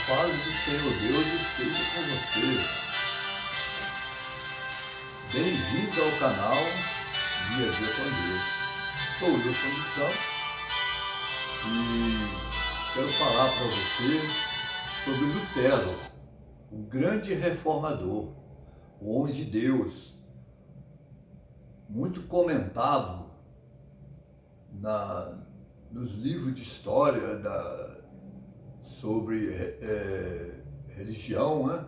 paz do Senhor Deus esteja com você. Bem-vindo ao canal Dia a Dia com Deus. Sou Wilson dos Santos e quero falar para você sobre Lutero, o grande reformador, o homem de Deus, muito comentado nos livros de história sobre religião, né?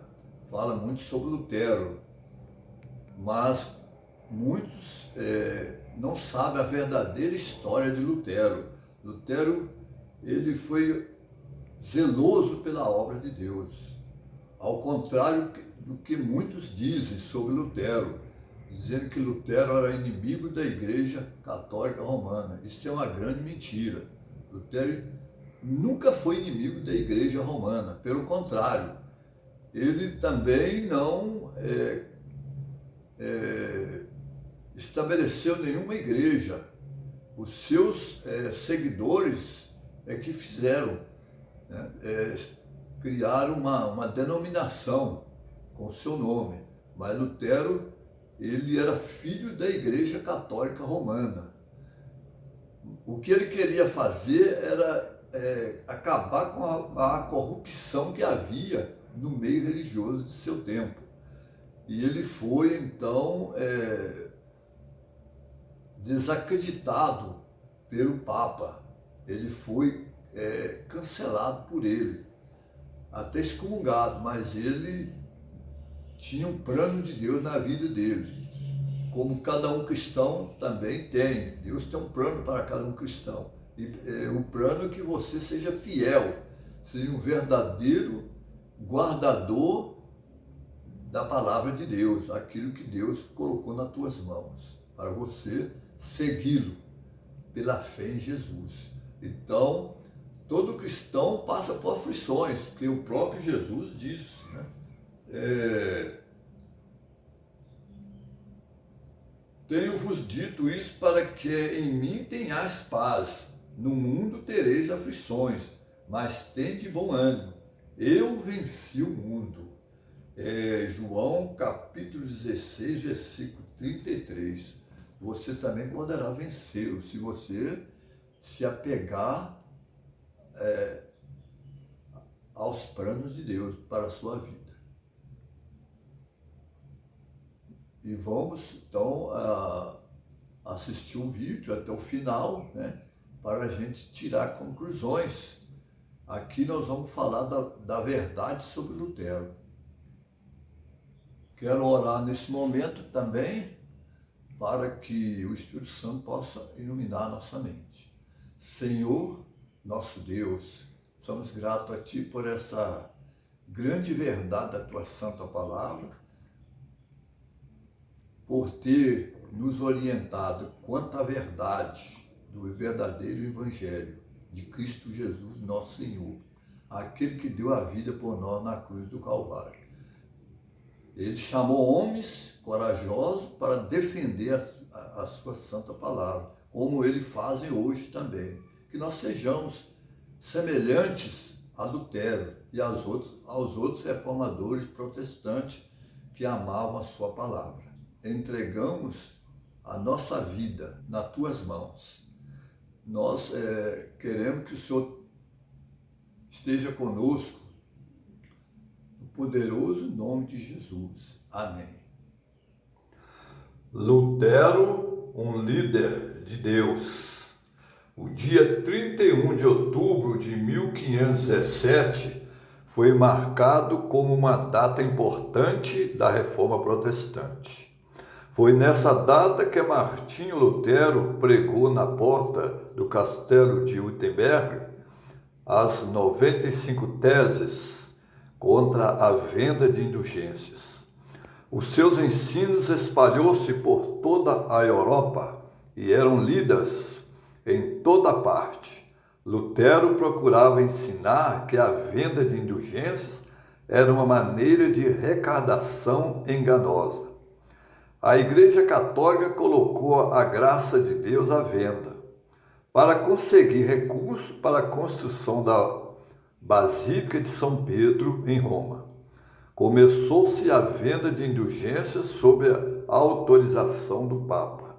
Fala muito sobre Lutero, mas muitos não sabem a verdadeira história de Lutero. Lutero, ele foi zeloso pela obra de Deus, ao contrário do que muitos dizem sobre Lutero, dizendo que Lutero era inimigo da Igreja Católica Romana. Isso é uma grande mentira. Lutero nunca foi inimigo da Igreja Romana, pelo contrário, ele também não estabeleceu nenhuma igreja. Os seus seguidores que fizeram, né, criaram uma denominação com o seu nome, mas Lutero, ele era filho da Igreja Católica Romana. O que ele queria fazer era acabar com a corrupção que havia no meio religioso de seu tempo. E ele foi, então, desacreditado pelo Papa. Ele foi cancelado por ele, até excomungado, mas ele tinha um plano de Deus na vida dele, como cada um cristão também tem. Deus tem um plano para cada um cristão. E o plano é que você seja fiel, seja um verdadeiro guardador da palavra de Deus, aquilo que Deus colocou nas tuas mãos, para você segui-lo pela fé em Jesus. Então, todo cristão passa por aflições, porque o próprio Jesus disse, né? Tenho-vos dito isso para que em mim tenhais paz. No mundo tereis aflições, mas tende bom ânimo. Eu venci o mundo. João capítulo 16, versículo 33. Você também poderá vencê-lo se você se apegar aos planos de Deus para a sua vida. E vamos, então, assistir um vídeo até o final, né, para a gente tirar conclusões. Aqui nós vamos falar da verdade sobre Lutero. Quero orar nesse momento também, para que o Espírito Santo possa iluminar a nossa mente. Senhor, nosso Deus, somos gratos a Ti por essa grande verdade da Tua Santa Palavra, por ter nos orientado quanto à verdade do verdadeiro Evangelho de Cristo Jesus, nosso Senhor, aquele que deu a vida por nós na cruz do Calvário. Ele chamou homens corajosos para defender a sua santa palavra, como ele faz hoje também. Que nós sejamos semelhantes a Lutero e aos outros reformadores protestantes que amavam a sua palavra. Entregamos a nossa vida nas tuas mãos. Nós queremos que o Senhor esteja conosco, no poderoso nome de Jesus. Amém. Lutero, um líder de Deus. O dia 31 de outubro de 1517 foi marcado como uma data importante da Reforma Protestante. Foi nessa data que Martinho Lutero pregou na porta do castelo de Wittenberg as 95 teses contra a venda de indulgências. Os seus ensinos espalhou-se por toda a Europa e eram lidas em toda parte. Lutero procurava ensinar que a venda de indulgências era uma maneira de arrecadação enganosa. A Igreja Católica colocou a graça de Deus à venda para conseguir recursos para a construção Basílica de São Pedro, em Roma. Começou-se a venda de indulgências sob a autorização do Papa.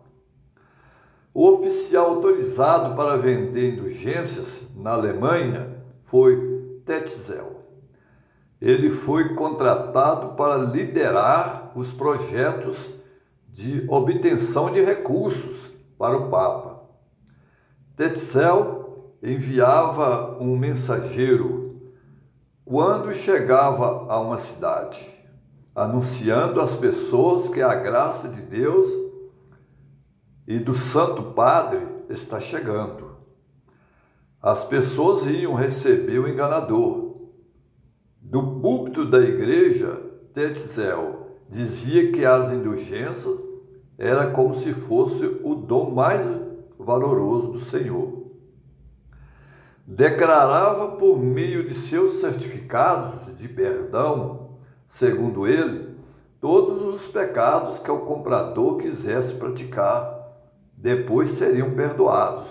O oficial autorizado para vender indulgências na Alemanha foi Tetzel. Ele foi contratado para liderar os projetos de obtenção de recursos para o Papa. Tetzel enviava um mensageiro quando chegava a uma cidade, anunciando às pessoas que a graça de Deus e do Santo Padre está chegando. As pessoas iam receber o enganador. Do púlpito da igreja, Tetzel dizia que as indulgências era como se fosse o dom mais valoroso do Senhor. Declarava por meio de seus certificados de perdão, segundo ele, todos os pecados que o comprador quisesse praticar, depois seriam perdoados,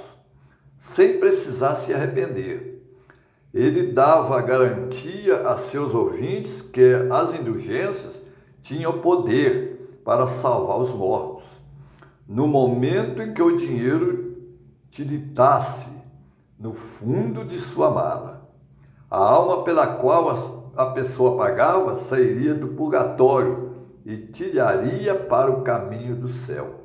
sem precisar se arrepender. Ele dava a garantia a seus ouvintes que as indulgências tinham poder para salvar os mortos, no momento em que o dinheiro tilitasse no fundo de sua mala. A alma pela qual a pessoa pagava sairia do purgatório e trilharia para o caminho do céu.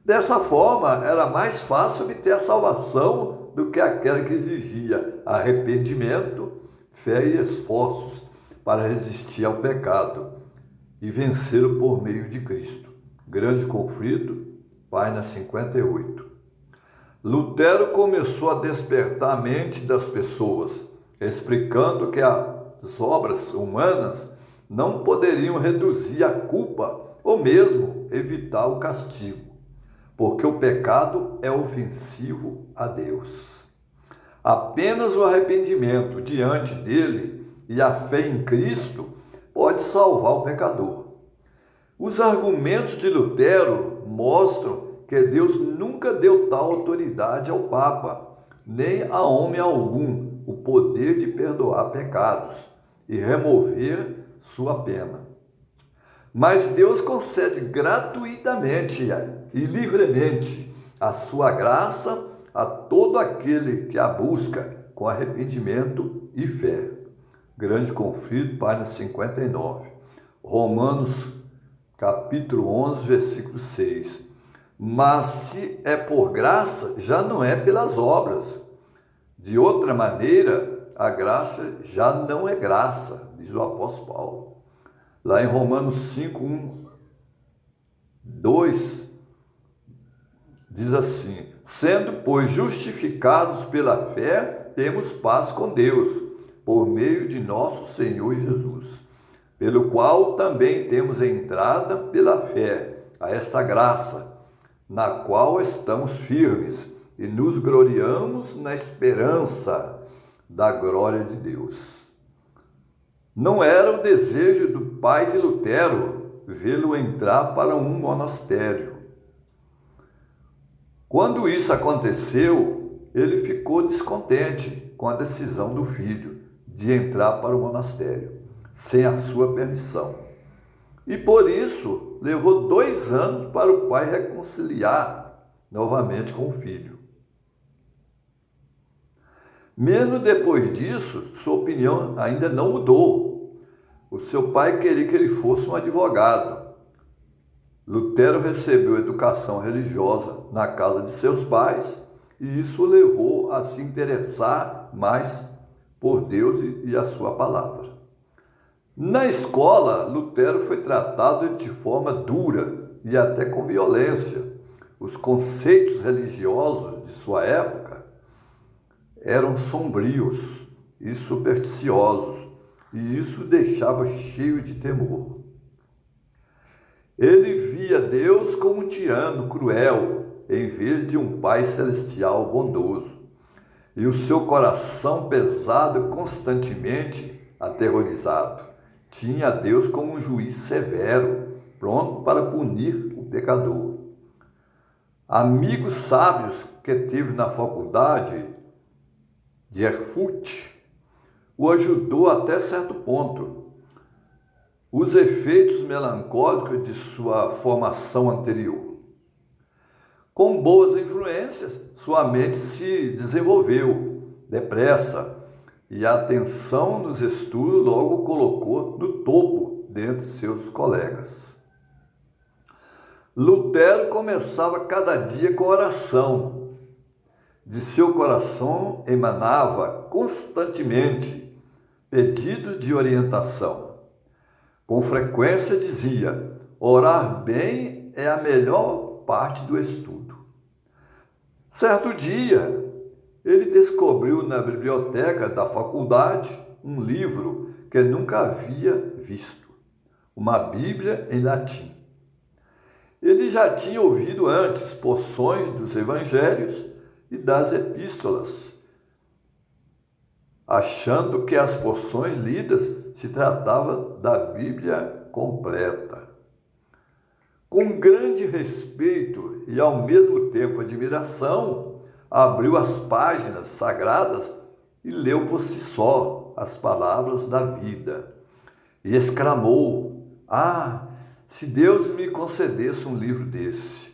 Dessa forma, era mais fácil obter a salvação do que aquela que exigia arrependimento, fé e esforços para resistir ao pecado e vencê-lo por meio de Cristo. Grande Conflito, página 58. Lutero começou a despertar a mente das pessoas, explicando que as obras humanas não poderiam reduzir a culpa ou mesmo evitar o castigo, porque o pecado é ofensivo a Deus. Apenas o arrependimento diante dele e a fé em Cristo pode salvar o pecador. Os argumentos de Lutero mostram que Deus nunca deu tal autoridade ao Papa, nem a homem algum, o poder de perdoar pecados e remover sua pena. Mas Deus concede gratuitamente e livremente a sua graça a todo aquele que a busca com arrependimento e fé. Grande Conflito, página 59. Romanos, capítulo 11, versículo 6. Mas se é por graça, já não é pelas obras. De outra maneira, a graça já não é graça, diz o apóstolo Paulo. Lá em Romanos 5, 1, 2, diz assim: sendo, pois, justificados pela fé, temos paz com Deus, por meio de nosso Senhor Jesus, pelo qual também temos entrada pela fé a esta graça, na qual estamos firmes e nos gloriamos na esperança da glória de Deus. Não era o desejo do pai de Lutero vê-lo entrar para um monastério. Quando isso aconteceu, ele ficou descontente com a decisão do filho de entrar para o monastério, sem a sua permissão. E por isso levou 2 anos para o pai reconciliar novamente com o filho. Mesmo depois disso, sua opinião ainda não mudou. O seu pai queria que ele fosse um advogado. Lutero recebeu educação religiosa na casa de seus pais e isso o levou a se interessar mais por Deus e a sua palavra. Na escola, Lutero foi tratado de forma dura e até com violência. Os conceitos religiosos de sua época eram sombrios e supersticiosos, e isso o deixava cheio de temor. Ele via Deus como um tirano cruel, em vez de um Pai celestial bondoso, e o seu coração pesado constantemente aterrorizado. Tinha Deus como um juiz severo, pronto para punir o pecador. Amigos sábios que teve na faculdade de Erfurt o ajudou até certo ponto. Os efeitos melancólicos de sua formação anterior. Com boas influências, sua mente se desenvolveu depressa e a atenção nos estudos logo colocou no topo dentre seus colegas. Lutero começava cada dia com oração. De seu coração emanava constantemente pedidos de orientação. Com frequência dizia: orar bem é a melhor parte do estudo. Certo dia, ele descobriu na biblioteca da faculdade um livro que nunca havia visto, uma Bíblia em latim. Ele já tinha ouvido antes porções dos evangelhos e das epístolas, achando que as porções lidas se tratavam da Bíblia completa. Com grande respeito e ao mesmo tempo admiração, abriu as páginas sagradas e leu por si só as palavras da vida. E exclamou: "Ah, se Deus me concedesse um livro desse!"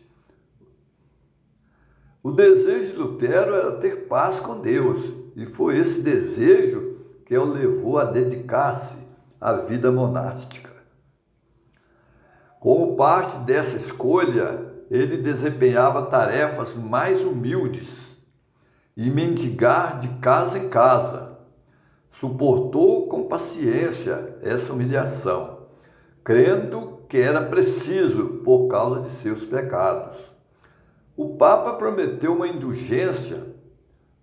O desejo de Lutero era ter paz com Deus, e foi esse desejo que o levou a dedicar-se à vida monástica. Como parte dessa escolha, ele desempenhava tarefas mais humildes e mendigar de casa em casa. Suportou com paciência essa humilhação, crendo que era preciso por causa de seus pecados. O Papa prometeu uma indulgência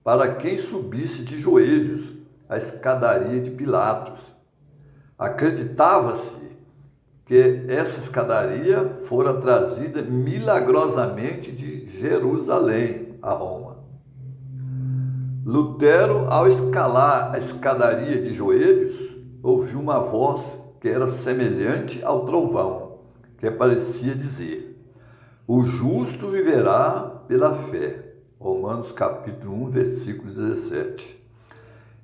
para quem subisse de joelhos a escadaria de Pilatos. Acreditava-se que essa escadaria fora trazida milagrosamente de Jerusalém a Roma. Lutero, ao escalar a escadaria de joelhos, ouviu uma voz que era semelhante ao trovão, que parecia dizer: "O justo viverá pela fé." Romanos capítulo 1, versículo 17.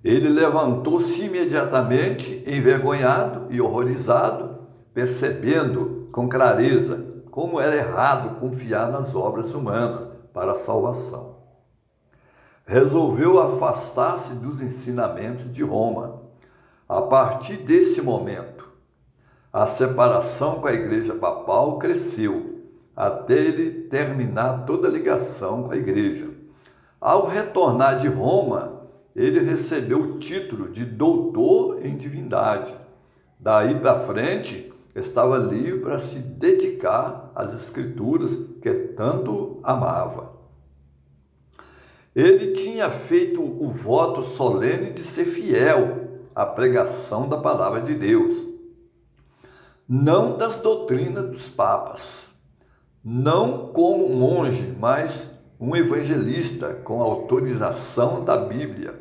Ele levantou-se imediatamente, envergonhado e horrorizado, percebendo com clareza como era errado confiar nas obras humanas para a salvação. Resolveu afastar-se dos ensinamentos de Roma. A partir desse momento, a separação com a Igreja Papal cresceu, até ele terminar toda a ligação com a Igreja. Ao retornar de Roma, ele recebeu o título de doutor em divindade. Daí para frente, estava livre para se dedicar às Escrituras que tanto amava. Ele tinha feito o voto solene de ser fiel à pregação da palavra de Deus, não das doutrinas dos papas. Não como um monge, mas um evangelista com autorização da Bíblia,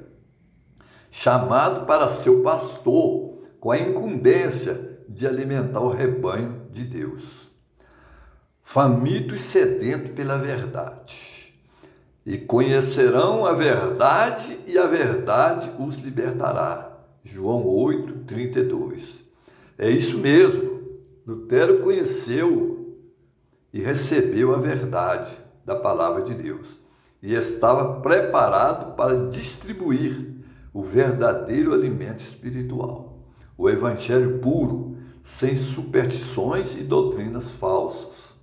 chamado para ser o pastor, com a incumbência de alimentar o rebanho de Deus. Faminto e sedento pela verdade. E conhecerão a verdade, e a verdade os libertará. João 8, 32. É isso mesmo. Lutero conheceu e recebeu a verdade da palavra de Deus e estava preparado para distribuir o verdadeiro alimento espiritual, o evangelho puro, sem superstições e doutrinas falsas.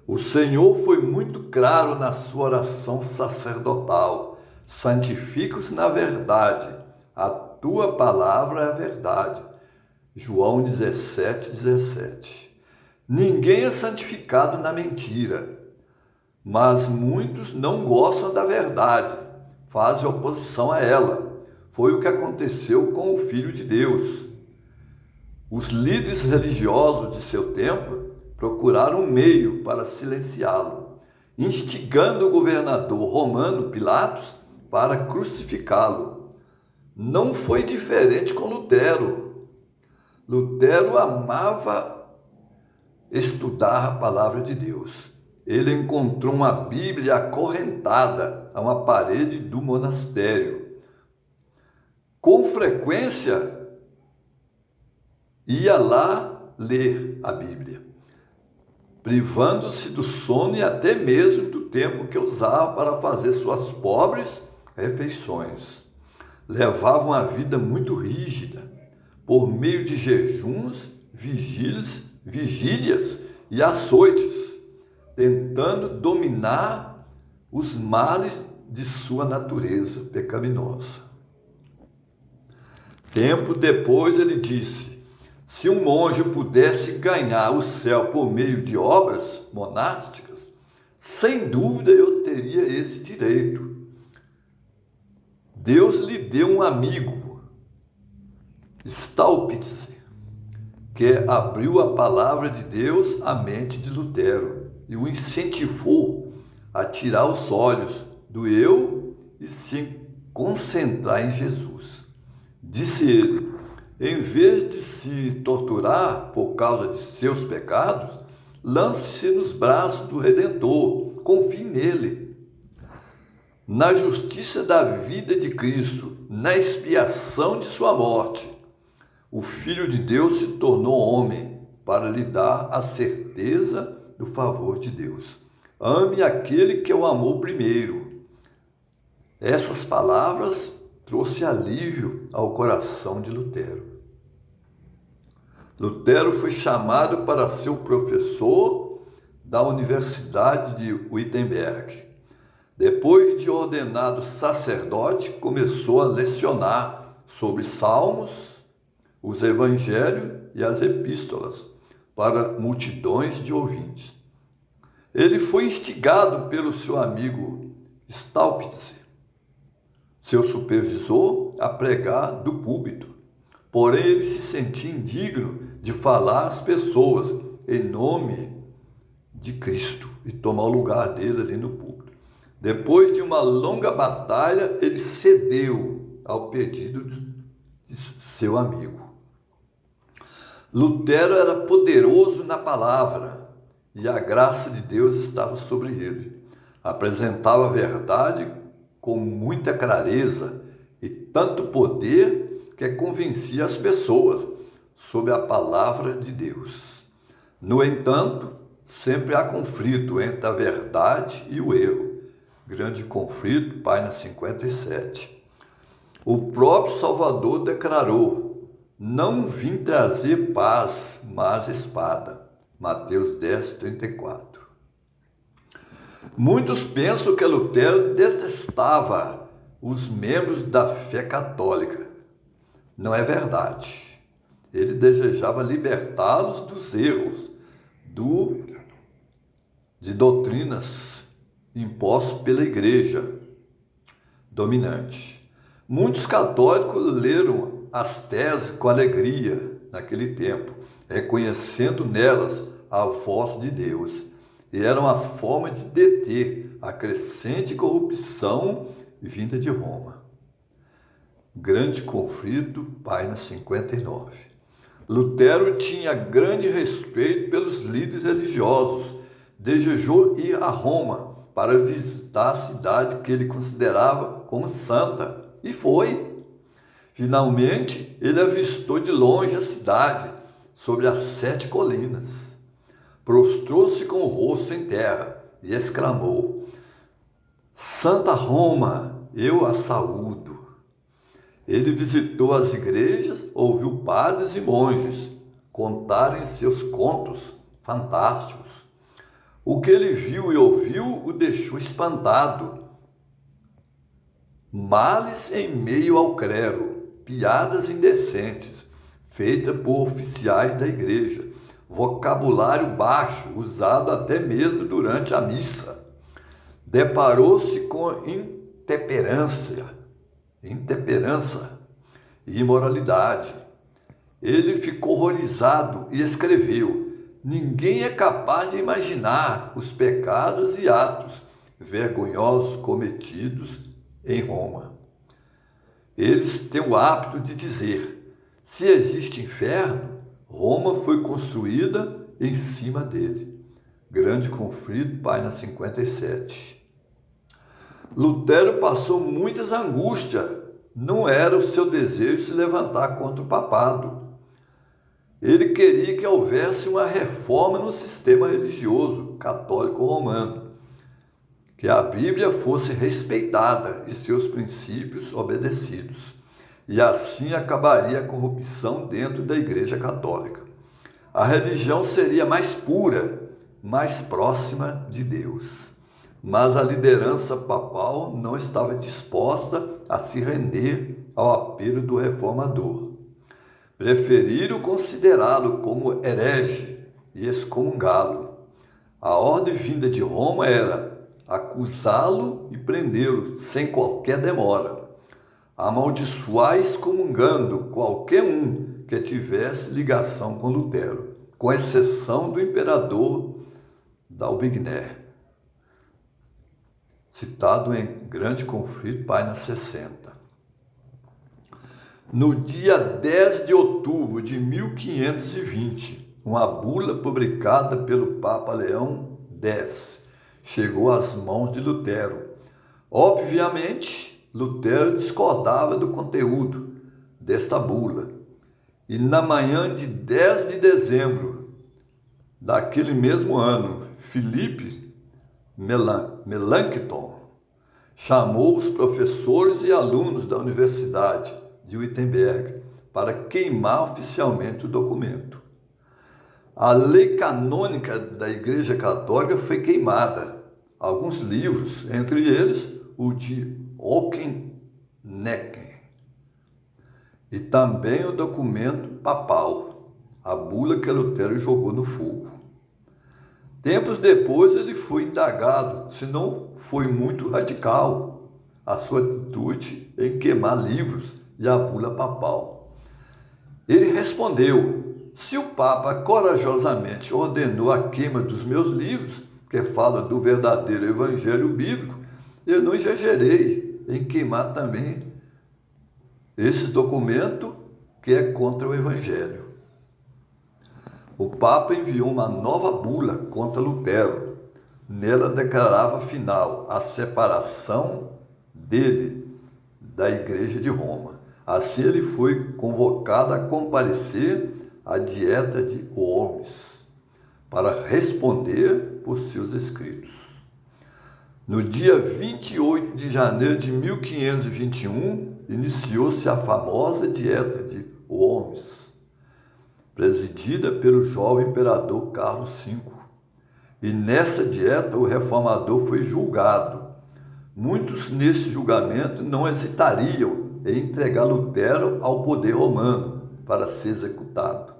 O Senhor foi muito claro na sua oração sacerdotal: santifica-os na verdade, a tua palavra é a verdade. João 17, 17. Ninguém é santificado na mentira, mas muitos não gostam da verdade, fazem oposição a ela. Foi o que aconteceu com o Filho de Deus. Os líderes religiosos de seu tempo procuraram um meio para silenciá-lo, instigando o governador romano Pilatos para crucificá-lo. Não foi diferente com Lutero. Lutero amava estudar a palavra de Deus. Ele encontrou uma Bíblia acorrentada a uma parede do monastério. Com frequência, ia lá ler a Bíblia, privando-se do sono e até mesmo do tempo que usava para fazer suas pobres refeições. Levava uma vida muito rígida, por meio de jejuns, vigílias e açoites, tentando dominar os males de sua natureza pecaminosa. Tempo depois ele disse: se um monge pudesse ganhar o céu por meio de obras monásticas, sem dúvida eu teria esse direito. Deus lhe deu um amigo, Staupitz, que abriu a palavra de Deus à mente de Lutero e o incentivou a tirar os olhos do eu e se concentrar em Jesus. Disse ele: em vez de se torturar por causa de seus pecados, lance-se nos braços do Redentor, confie nele. Na justiça da vida de Cristo, na expiação de sua morte, o Filho de Deus se tornou homem para lhe dar a certeza do favor de Deus. Ame aquele que o amou primeiro. Essas palavras trouxe alívio ao coração de Lutero. Lutero foi chamado para ser o professor da Universidade de Wittenberg. Depois de ordenado sacerdote, começou a lecionar sobre salmos, os evangelhos e as epístolas para multidões de ouvintes. Ele foi instigado pelo seu amigo Staupitz, seu supervisor, a pregar do púlpito. Porém, ele se sentia indigno de falar às pessoas em nome de Cristo e tomar o lugar dele ali no púlpito. Depois de uma longa batalha, ele cedeu ao pedido de seu amigo. Lutero era poderoso na palavra e a graça de Deus estava sobre ele. Apresentava a verdade com muita clareza e tanto poder que convencia as pessoas sobre a palavra de Deus. No entanto, sempre há conflito entre a verdade e o erro. Grande conflito, página 57. O próprio Salvador declarou: não vim trazer paz, mas espada. Mateus 10, 34. Muitos pensam que Lutero detestava os membros da fé católica. Não é verdade. Ele desejava libertá-los dos erros de doutrinas impostos pela igreja dominante. Muitos católicos leram as teses com alegria naquele tempo, reconhecendo nelas a voz de Deus. E era uma forma de deter a crescente corrupção vinda de Roma. Grande conflito, página 59. Lutero tinha grande respeito pelos líderes religiosos. Desejou ir a Roma para visitar a cidade que ele considerava como santa. E foi. Finalmente, ele avistou de longe a cidade, sobre as 7 colinas. Prostrou-se com o rosto em terra e exclamou: Santa Roma, eu a saúdo. Ele visitou as igrejas, ouviu padres e monges contarem seus contos fantásticos. O que ele viu e ouviu o deixou espantado. Males em meio ao clero, piadas indecentes, feitas por oficiais da igreja, vocabulário baixo, usado até mesmo durante a missa. Deparou-se com intemperança e imoralidade. Ele ficou horrorizado e escreveu: ninguém é capaz de imaginar os pecados e atos vergonhosos cometidos em Roma. Eles têm o hábito de dizer: se existe inferno, Roma foi construída em cima dele. Grande conflito, página 57. Lutero passou muitas angústias não era o seu desejo se levantar contra o papado. Ele queria que houvesse uma reforma no sistema religioso católico romano, que a Bíblia fosse respeitada e seus princípios obedecidos. E assim acabaria a corrupção dentro da Igreja Católica. A religião seria mais pura, mais próxima de Deus. Mas a liderança papal não estava disposta a se render ao apelo do reformador. Preferiram considerá-lo como herege e excomungá-lo. A ordem vinda de Roma era acusá-lo e prendê-lo sem qualquer demora. Amaldiçoar excomungando qualquer um que tivesse ligação com Lutero, com exceção do imperador Dalbigner, citado em Grande Conflito, página 60. No dia 10 de outubro de 1520, uma bula publicada pelo Papa Leão X chegou às mãos de Lutero. Obviamente, Lutero discordava do conteúdo desta bula. E na manhã de 10 de dezembro daquele mesmo ano, Filipe Melanchthon chamou os professores e alunos da Universidade de Wittenberg para queimar oficialmente o documento. A lei canônica da Igreja Católica foi queimada. Alguns livros, entre eles o de Auchinleck, e também o documento papal, a bula que Lutero jogou no fogo. Tempos depois ele foi indagado se não foi muito radical a sua atitude em queimar livros e a bula papal. Ele respondeu: se o Papa corajosamente ordenou a queima dos meus livros, que fala do verdadeiro evangelho bíblico, eu não exagerei em queimar também esse documento que é contra o evangelho. O Papa enviou uma nova bula contra Lutero. Nela declarava final a separação dele da Igreja de Roma. Assim ele foi convocado a comparecer à Dieta de Worms para responder por seus escritos. No dia 28 de janeiro de 1521, iniciou-se a famosa Dieta de Worms, presidida pelo jovem imperador Carlos V. E nessa dieta o reformador foi julgado. Muitos nesse julgamento não hesitariam em entregar Lutero ao poder romano para ser executado.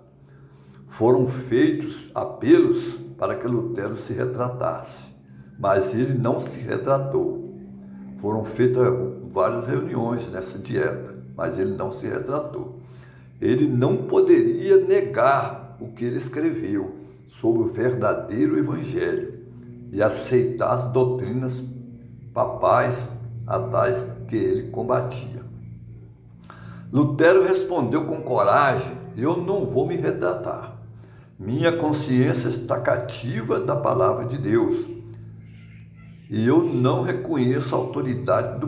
Foram feitos apelos para que Lutero se retratasse, mas ele não se retratou. Foram feitas várias reuniões nessa dieta, mas ele não se retratou. Ele não poderia negar o que ele escreveu sobre o verdadeiro evangelho e aceitar as doutrinas papais a tais que ele combatia. Lutero respondeu com coragem: eu não vou me retratar. Minha consciência está cativa da palavra de Deus e eu não reconheço a autoridade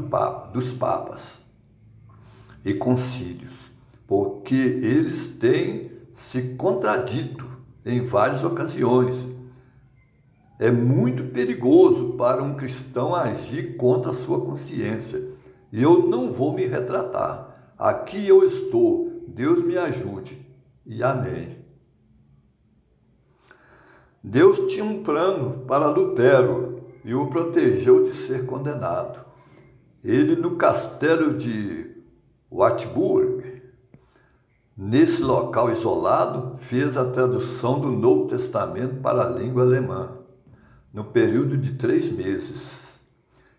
dos papas e concílios, porque eles têm se contradito em várias ocasiões. É muito perigoso para um cristão agir contra a sua consciência. E eu não vou me retratar. Aqui eu estou. Deus me ajude. E amém. Deus tinha um plano para Lutero e o protegeu de ser condenado. Ele, no castelo de Wartburg, nesse local isolado, fez a tradução do Novo Testamento para a língua alemã, no período de 3 meses.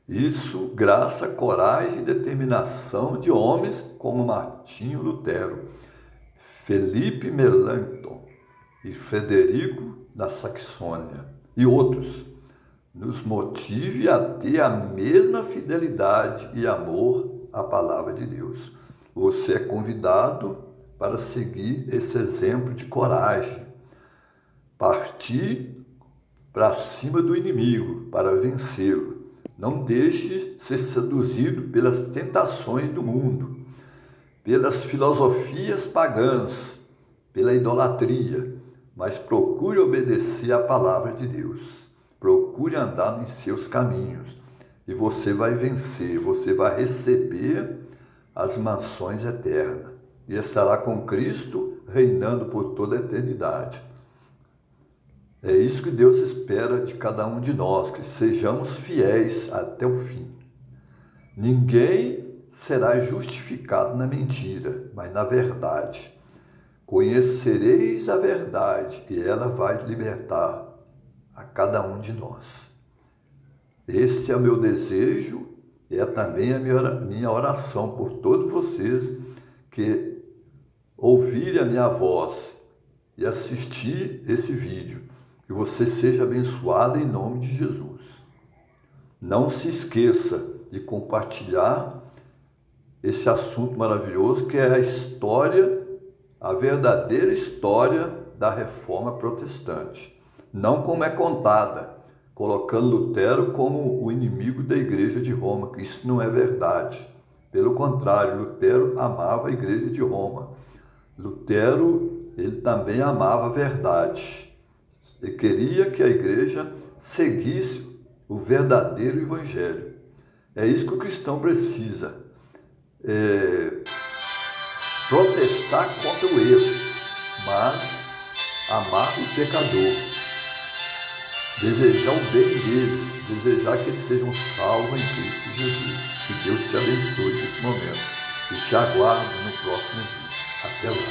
Isso graças à coragem e determinação de homens como Martinho Lutero, Felipe Melanchthon e Frederico da Saxônia e outros, nos motive a ter a mesma fidelidade e amor à palavra de Deus. Você é convidado para seguir esse exemplo de coragem, partir para cima do inimigo para vencê-lo. Não deixe ser seduzido pelas tentações do mundo. pelas filosofias pagãs, pela idolatria, mas procure obedecer à palavra de Deus. Procure andar em seus caminhos e você vai vencer, você vai receber as mansões eternas e estará com Cristo reinando por toda a eternidade. É isso que Deus espera de cada um de nós, que sejamos fiéis até o fim. Ninguém será justificado na mentira, mas na verdade. Conhecereis a verdade e ela vai libertar a cada um de nós. Esse é o meu desejo e é também a minha oração por todos vocês que ouvirem a minha voz e assistir esse vídeo. Que você seja abençoado em nome de Jesus. Não se esqueça de compartilhar esse assunto maravilhoso que é a história, a verdadeira história da Reforma Protestante. Não como é contada, colocando Lutero como o inimigo da Igreja de Roma, que isso não é verdade. Pelo contrário, Lutero amava a Igreja de Roma. Lutero, ele também amava a verdade. Ele queria que a Igreja seguisse o verdadeiro Evangelho. É isso que o cristão precisa. Protestar contra o erro, mas amar o pecador. Desejar o bem deles, desejar que eles sejam salvos em Cristo Jesus. Que Deus te abençoe nesse momento. E te aguardo no próximo vídeo. Até lá.